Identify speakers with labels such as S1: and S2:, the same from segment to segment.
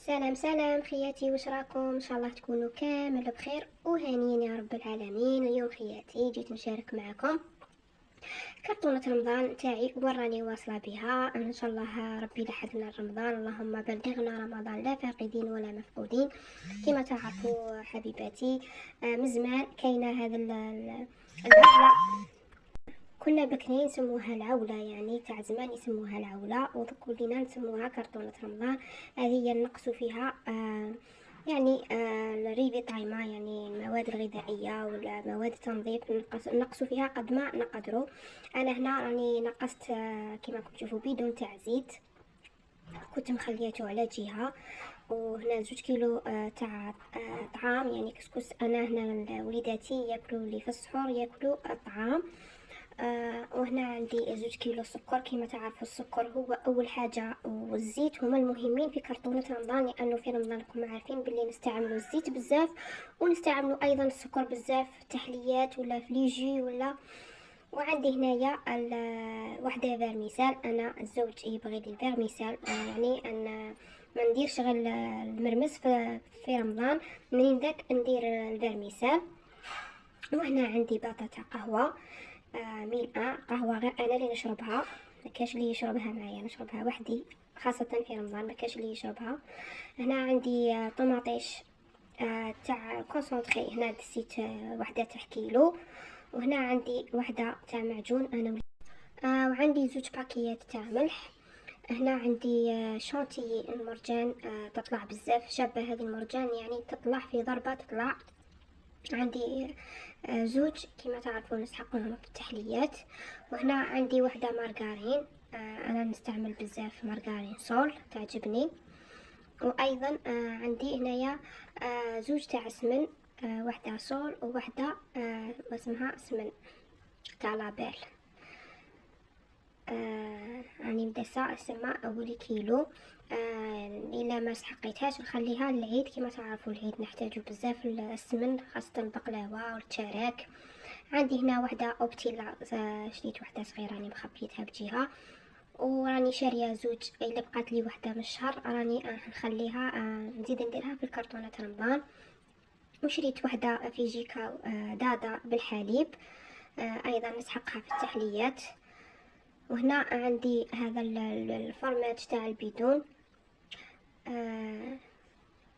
S1: سلام سلام خياتي، واش راكم؟ ان شاء الله تكونوا كامل بخير وهانيين يا رب العالمين. اليوم خياتي جيت نشارك معكم كرتونة رمضان تاعي وراني واصله بها ان شاء الله. ربي لحقنا رمضان، اللهم بلغنا رمضان لا فاقدين ولا مفقودين. كما تعرفوا حبيباتي، من زمان كاينه هذا العطله. كنا بكري نسموها العولة، يعني تاع زمان يسموها العولة، وذكر لينا نسموها كرتونة رمضان. هذه نقصوا فيها يعني الريفي طايمة، يعني المواد الغذائية ولا مواد التنظيف، نقصوا فيها قد ما نقدروا. انا هنا راني نقصت كما راكم تشوفوا بدون تاع زيت، كنت مخليته على جهه. وهنا 2 كيلو تاع طعام، يعني كسكس. انا هنا وليداتي ياكلوا لي في السحور ياكلوا الطعام. وهنا عندي 2 كيلو سكر. كما تعرفوا السكر هو اول حاجه، والزيت هما المهمين في كرتونه رمضان، لانه في رمضان راكم عارفين باللي نستعملوا الزيت بزاف، ونستعملوا ايضا السكر بزاف في التحليات ولا في ليجي ولا. وعندي هنايا وحده فيرميسال. انا الزوج يبغي لي الفيرميسال، يعني ان ما نديرش غير المرمس في رمضان، منين ذاك ندير الفيرميسال. وهنا عندي بطاطا قهوه ملء قهوه، غير انا اللي نشربها، ما كاش اللي يشربها معايا، نشربها وحدي، خاصه في رمضان ما كاش اللي يشربها. هنا عندي طماطيش تاع كونسونطري، هنا دسيت وحده تاع كيلو. وهنا عندي وحده تاع معجون انا وعندي 2 باكيات تاع ملح. هنا عندي شونتي المرجان، تطلع بزاف شابه هذه المرجان، يعني تطلع في ضربه تطلع. عندي 2 كما تعرفون نسحقهم في التحليات. وهنا عندي وحده مارغارين، انا نستعمل بزاف مارغارين صول تعجبني. وايضا عندي هنايا 2 تاع سمن، وحده صول ووحده اسمها سمن تاع لابيل. راني مدسه السما اولي كيلو. الا ما سحقيتهاش نخليها للعيد. كما تعرفوا العيد نحتاجو بزاف السمن، خاصه البقلاوه والتشارك. عندي هنا وحده اوبتيلا، شريت وحده صغيره راني مخبيتها بجهه. وراني شاريه 2، الا بقات لي وحده من الشهر راني نخليها نزيد نديرها في الكرتونه رمضان. وشريت وحده في جيكا دادا بالحليب، ايضا نسحقها في التحليات. وهنا عندي هذا الفورمات تاع البيدون،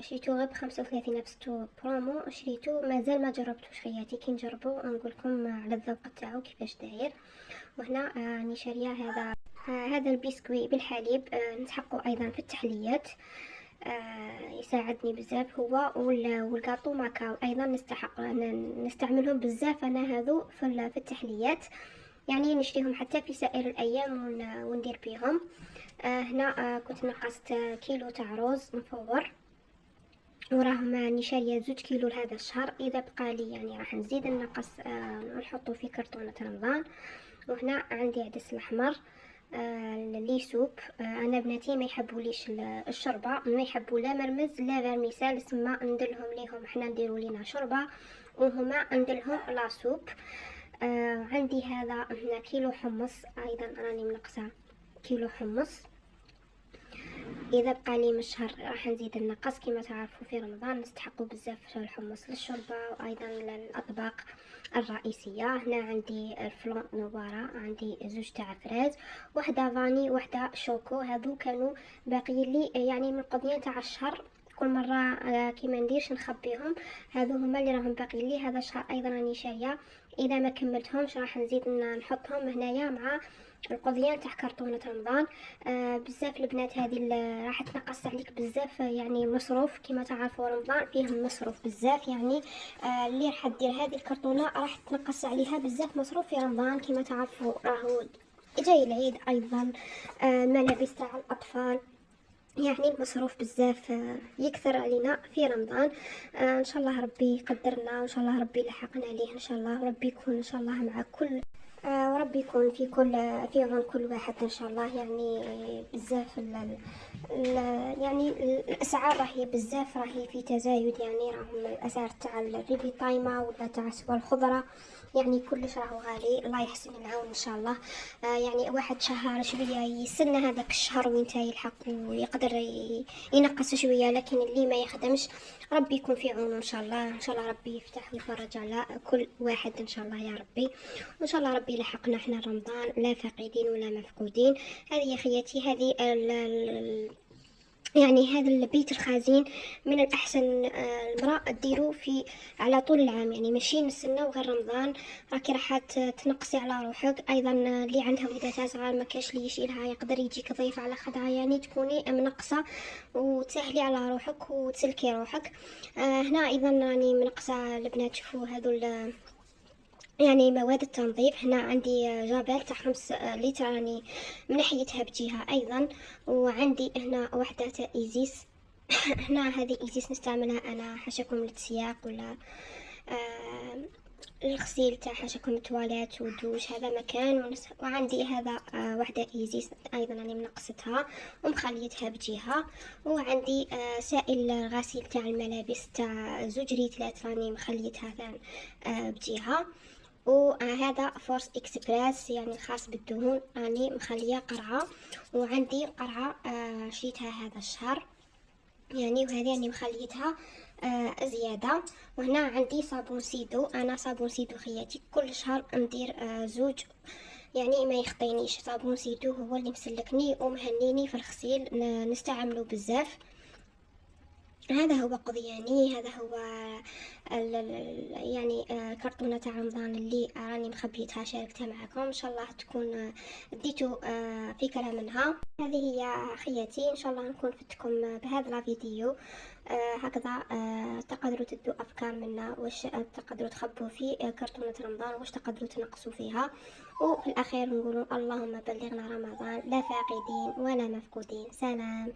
S1: شريتو غير ب35 نفستو برومو، شريتو مازال ما جربتوش خياتي، كي نجربو نقولكم على الذوق تاعو كيفاش داير. وهنا راني شاريه هذا البسكوي بالحليب، نسحقو ايضا في التحليات، يساعدني بزاف هو. والكاطو ماكاو ايضا نستعملهم بزاف انا هذو في التحليات، يعني نشريهم حتى في سائر الايام وندير بيهم. هنا كنت نقصت كيلو تاع روز مفور، وراهم راني شاريه 2 كيلو لهذا الشهر. اذا بقى لي يعني راح نزيد نقص، نحطه في كرتونه رمضان. وهنا عندي عدس الاحمر لي سوب. انا بناتي ما يحبوليش الشوربه، ما يحبوا لا مرمز لا فيرميسال، سما نديرلهم ليهم حنا نديروا لينا شوربه وهما نديرلهم لا سوب. عندي هذا هنا كيلو حمص، ايضا راني منقصه كيلو حمص. اذا بقى لي من الشهر راح نزيد النقص. كما تعرفوا في رمضان نستحقوا بزاف الحمص للشوربه وايضا للاطباق الرئيسيه. هنا عندي الفلون نوارة، عندي 2 تاع فريز، وحده فاني وحده شوكو. هذو كانوا باقيين لي يعني من قضيان تاع الشهر، كل مره كيما نديرش نخبيهم. هذو هما اللي راهم باقيين لي هذا الشهر، ايضا راني شاريه. اذا ما كملتهمش راح نزيد نحطهم هنايا مع القضيان تاع كرتونه رمضان. بزاف البنات هذه راح تنقص عليك بزاف، يعني مصروف. كما تعرفوا رمضان فيه مصروف بزاف، يعني اللي راح دير هذه الكرتونه راح تنقص عليها بزاف مصروف في رمضان. كما تعرفوا راهو جاي العيد ايضا، ملابس تاع الاطفال، يعني المصروف بزاف يكثر علينا في رمضان. ان شاء الله ربي يقدرنا، وان شاء الله ربي يلحقنا عليه ان شاء الله، وربي يكون ان شاء الله مع كل وربي يكون في عون كل واحد ان شاء الله. يعني بزاف يعني الاسعار راهي بزاف، راهي في تزايد. يعني راهم الاسعار تاع الريبي طايمه ولا تاع سوا الخضره، يعني كلش راهو غالي. الله يحسن العون ان شاء الله. يعني واحد شهر شويه يستنى هذاك الشهر وين يلحق ويقدر ينقص شويه، لكن اللي ما يخدمش ربي يكون في عونه ان شاء الله. ان شاء الله ربي يفتح ويفرج على كل واحد ان شاء الله يا ربي. وان شاء الله ربي يلحقنا احنا رمضان لا فاقدين ولا مفقودين. هذه يا خياتي، هذه يعني هذا البيت الخزين من الأحسن المرأة ديرو في على طول العام. يعني ماشي نستناو غير رمضان، راكي راح تنقصي على روحك. أيضا اللي عندها وليدات صغار ما كاش لي يشيلها يقدر يجيك ضيف على خدها، يعني تكوني منقصة وتسهلي على روحك وتسلكي روحك. هنا أيضا راني منقصة البنات. شوفوا هذو يعني مواد التنظيف. هنا عندي جابال تاع 5 لتر راني منحيتها بجهة أيضا. وعندي هنا وحدة تاع إيزيس هنا هذه إيزيس نستعملها أنا حاشاكم للسياق ولا الغسيل تاع حاشاكم التواليت والدوش، هذا مكان. وعندي هذا وحدة إيزيس أيضا راني منقصتها ومخليتها بجهة. وعندي سائل غسيل تاع الملابس تاع 2 ريتلات راني مخليتها بجهة. وهذا فورس اكسبريس يعني خاص بالدهون راني مخليه قرعه. وعندي قرعه شريتها هذا الشهر يعني، وهذه راني مخليتها زياده. وهنا عندي صابون سيدو. انا صابون سيدو خياتي كل شهر ندير 2 يعني ما يخطينيش. صابون سيدو هو اللي مسلكني ومهنيني في الغسيل، نستعمله بزاف. هذا هو قضياني، هذا هو يعني كرتونة تاع رمضان اللي راني مخبيتها شاركتها معكم. ان شاء الله تكون ديتو فكرة منها. هذه هي خياتي، ان شاء الله نكون فتكم بهذا الفيديو. هكذا تقدروا تدوا افكار منا واش تقدروا تخبوا في كرتونة رمضان، واش تقدروا تنقصوا فيها. وفي الاخير نقولوا اللهم بلغنا رمضان لا فاقدين ولا مفقودين. سلام.